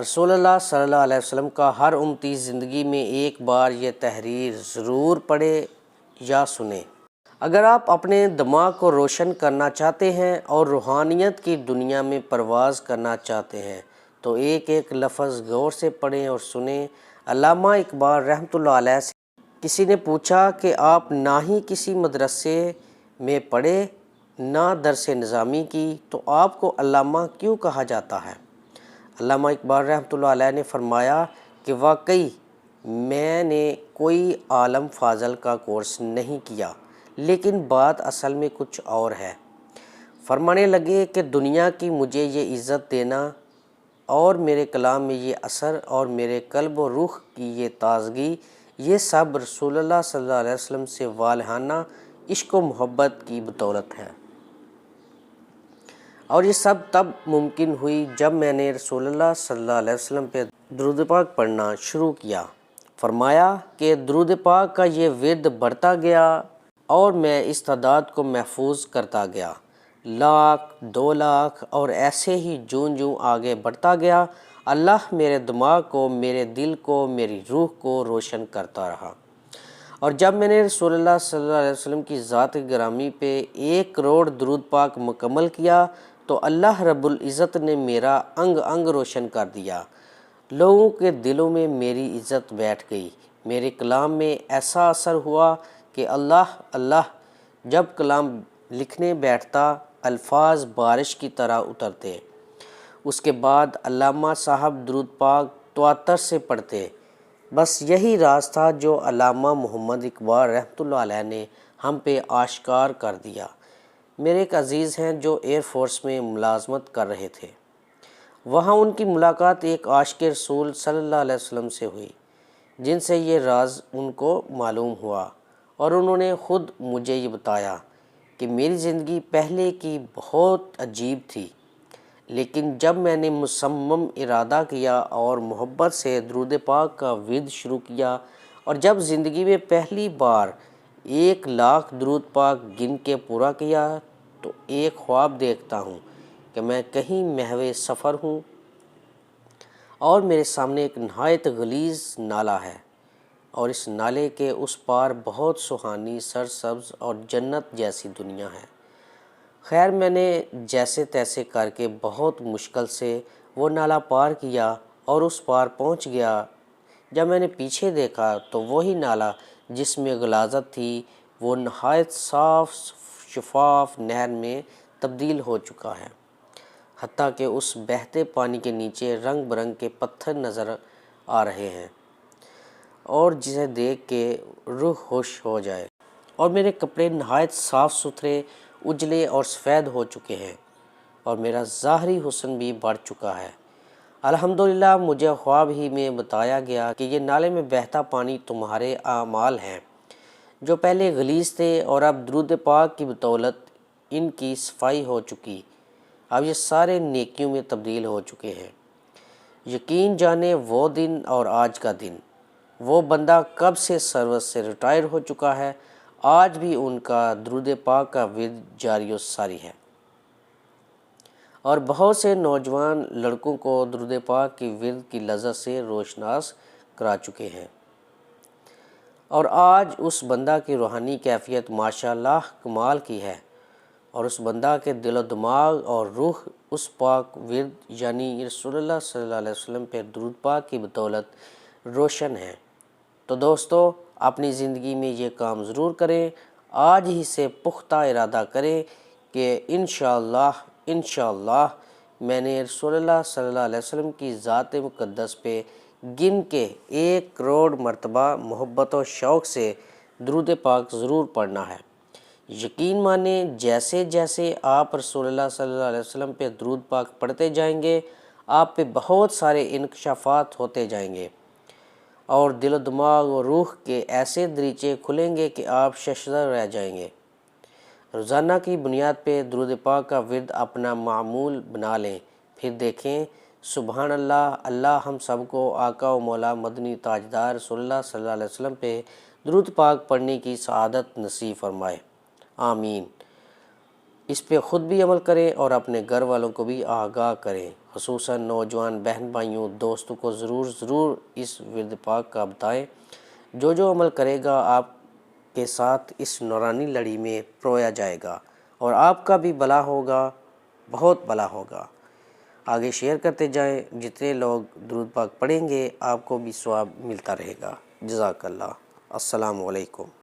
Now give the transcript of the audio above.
رسول اللہ صلی اللہ علیہ وسلم کا ہر امتی زندگی میں ایک بار یہ تحریر ضرور پڑھے یا سنے۔ اگر آپ اپنے دماغ کو روشن کرنا چاہتے ہیں اور روحانیت کی دنیا میں پرواز کرنا چاہتے ہیں تو ایک ایک لفظ غور سے پڑھیں اور سنیں۔ علامہ اقبال رحمۃ اللہ علیہ سے کسی نے پوچھا کہ آپ نہ ہی کسی مدرسے میں پڑھے نہ درس نظامی کی تو آپ کو علامہ کیوں کہا جاتا ہے؟ علامہ اقبال رحمۃ اللہ علیہ نے فرمایا کہ واقعی میں نے کوئی عالم فاضل کا کورس نہیں کیا، لیکن بات اصل میں کچھ اور ہے۔ فرمانے لگے کہ دنیا کی مجھے یہ عزت دینا اور میرے کلام میں یہ اثر اور میرے قلب و روح کی یہ تازگی، یہ سب رسول اللہ صلی اللہ علیہ وسلم سے والہانہ عشق و محبت کی بدولت ہے، اور یہ سب تب ممکن ہوئی جب میں نے رسول اللہ صلی اللہ علیہ وسلم پہ درود پاک پڑھنا شروع کیا۔ فرمایا کہ درود پاک کا یہ ورد بڑھتا گیا اور میں اس تعداد کو محفوظ کرتا گیا، 1,00,000 2,00,000 اور ایسے ہی جوں جوں آگے بڑھتا گیا۔ اللہ میرے دماغ کو، میرے دل کو، میری روح کو روشن کرتا رہا، اور جب میں نے رسول اللہ صلی اللہ علیہ وسلم کی ذات گرامی پہ 1 کروڑ درود پاک مکمل کیا تو اللہ رب العزت نے میرا انگ انگ روشن کر دیا۔ لوگوں کے دلوں میں میری عزت بیٹھ گئی۔ میرے کلام میں ایسا اثر ہوا کہ اللہ اللہ جب کلام لکھنے بیٹھتا الفاظ بارش کی طرح اترتے۔ اس کے بعد علامہ صاحب درود پاک تواتر سے پڑھتے۔ بس یہی راز تھا جو علامہ محمد اقبال رحمۃ اللہ علیہ نے ہم پہ آشکار کر دیا۔ میرے ایک عزیز ہیں جو ایئر فورس میں ملازمت کر رہے تھے، وہاں ان کی ملاقات ایک عاشق رسول صلی اللہ علیہ وسلم سے ہوئی جن سے یہ راز ان کو معلوم ہوا، اور انہوں نے خود مجھے یہ بتایا کہ میری زندگی پہلے کی بہت عجیب تھی، لیکن جب میں نے مصمم ارادہ کیا اور محبت سے درود پاک کا ورد شروع کیا، اور جب زندگی میں پہلی بار 1,00,000 درود پاک گن کے پورا کیا تو ایک خواب دیکھتا ہوں کہ میں کہیں محو سفر ہوں اور میرے سامنے ایک نہایت غلیظ نالہ ہے، اور اس نالے کے اس پار بہت سہانی سرسبز اور جنت جیسی دنیا ہے۔ خیر میں نے جیسے تیسے کر کے بہت مشکل سے وہ نالہ پار کیا اور اس پار پہنچ گیا۔ جب میں نے پیچھے دیکھا تو وہی نالہ جس میں غلاظت تھی وہ نہایت صاف شفاف نہر میں تبدیل ہو چکا ہے، حتیٰ کہ اس بہتے پانی کے نیچے رنگ برنگ کے پتھر نظر آ رہے ہیں، اور جسے دیکھ کے روح خوش ہو جائے، اور میرے کپڑے نہایت صاف ستھرے اجلے اور سفید ہو چکے ہیں، اور میرا ظاہری حسن بھی بڑھ چکا ہے۔ الحمدللہ مجھے خواب ہی میں بتایا گیا کہ یہ نالے میں بہتا پانی تمہارے اعمال ہیں جو پہلے غلیظ تھے، اور اب درود پاک کی بدولت ان کی صفائی ہو چکی، اب یہ سارے نیکیوں میں تبدیل ہو چکے ہیں۔ یقین جانے وہ دن اور آج کا دن، وہ بندہ کب سے سروس سے ریٹائر ہو چکا ہے، آج بھی ان کا درود پاک کا ورد جاری و ساری ہے، اور بہت سے نوجوان لڑکوں کو درود پاک کی ورد کی لذت سے روشناس کرا چکے ہیں، اور آج اس بندہ کی روحانی کیفیت ماشاءاللہ کمال کی ہے، اور اس بندہ کے دل و دماغ اور روح اس پاک ورد یعنی رسول اللہ صلی اللہ علیہ وسلم پہ درود پاک کی بدولت روشن ہے۔ تو دوستو اپنی زندگی میں یہ کام ضرور کریں، آج ہی سے پختہ ارادہ کریں کہ انشاءاللہ میں نے رسول اللہ صلی اللہ علیہ وسلم کی ذات مقدس پہ گن کے 1 کروڑ مرتبہ محبت و شوق سے درود پاک ضرور پڑھنا ہے۔ یقین مانیں جیسے جیسے آپ رسول اللہ صلی اللہ علیہ وسلم پہ درود پاک پڑھتے جائیں گے آپ پہ بہت سارے انکشافات ہوتے جائیں گے، اور دل و دماغ و روح کے ایسے دریچے کھلیں گے کہ آپ ششدر رہ جائیں گے۔ روزانہ کی بنیاد پہ درود پاک کا ورد اپنا معمول بنا لیں، پھر دیکھیں سبحان اللہ، اللہ ہم سب کو آقا و مولا مدنی تاجدار رسول اللہ صلی اللہ علیہ وسلم پہ درود پاک پڑھنے کی سعادت نصیب فرمائے، آمین۔ اس پہ خود بھی عمل کریں اور اپنے گھر والوں کو بھی آگاہ کریں، خصوصاً نوجوان بہن بھائیوں دوستوں کو ضرور اس ورد پاک کا بتائیں۔ جو عمل کرے گا آپ کے ساتھ اس نورانی لڑی میں پرویا جائے گا اور آپ کا بھی بھلا ہوگا، بہت بھلا ہوگا۔ آگے شیئر کرتے جائیں، جتنے لوگ درود پاک پڑھیں گے آپ کو بھی ثواب ملتا رہے گا۔ جزاک اللہ۔ السلام علیکم۔